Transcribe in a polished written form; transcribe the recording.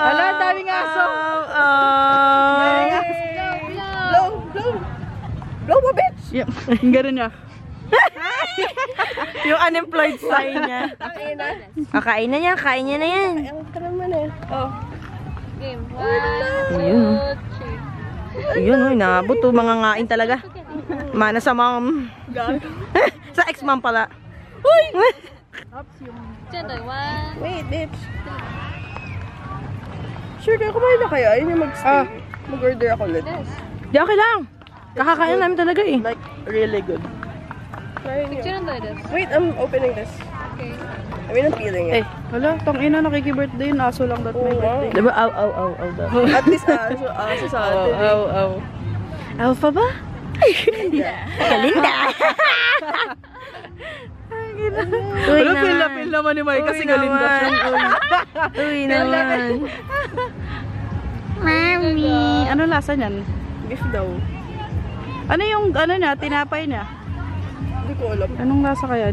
Wala, daming aso. Blow mo, bitch! Yep, ganun niya. Yung unemployed sign niya. Kain na niya, kain niya na yan. Ang ka naman eh. Oh. Game. Ayun. Ayun, inaabot to. Mga ngain talaga. Mana sa mom. Sa ex-mom pala. Uy! Wait, bitch. Sure kayo, kumain na kayo. Ayun yung mag-stay. Mag-order ako ulit. Di, okay lang. Kakakain namin talaga eh. Like, really good. Picture ng this. Wait, I'm opening this. Okay. I mean, I'm peeling it. Eh, wala, tong ina nakiki-birthday, aso lang that may birthday. Diba? Aw. At least, aso sa atin. Alpha ba? Galinda! Wala, feel naman ni Mike kasi galinda siya. Uy naman. Mami! Ano lasa niyan? Beef daw. Ano yung, ano niya, tinapay niya? Hindi ko alam. Anong lasa kaya?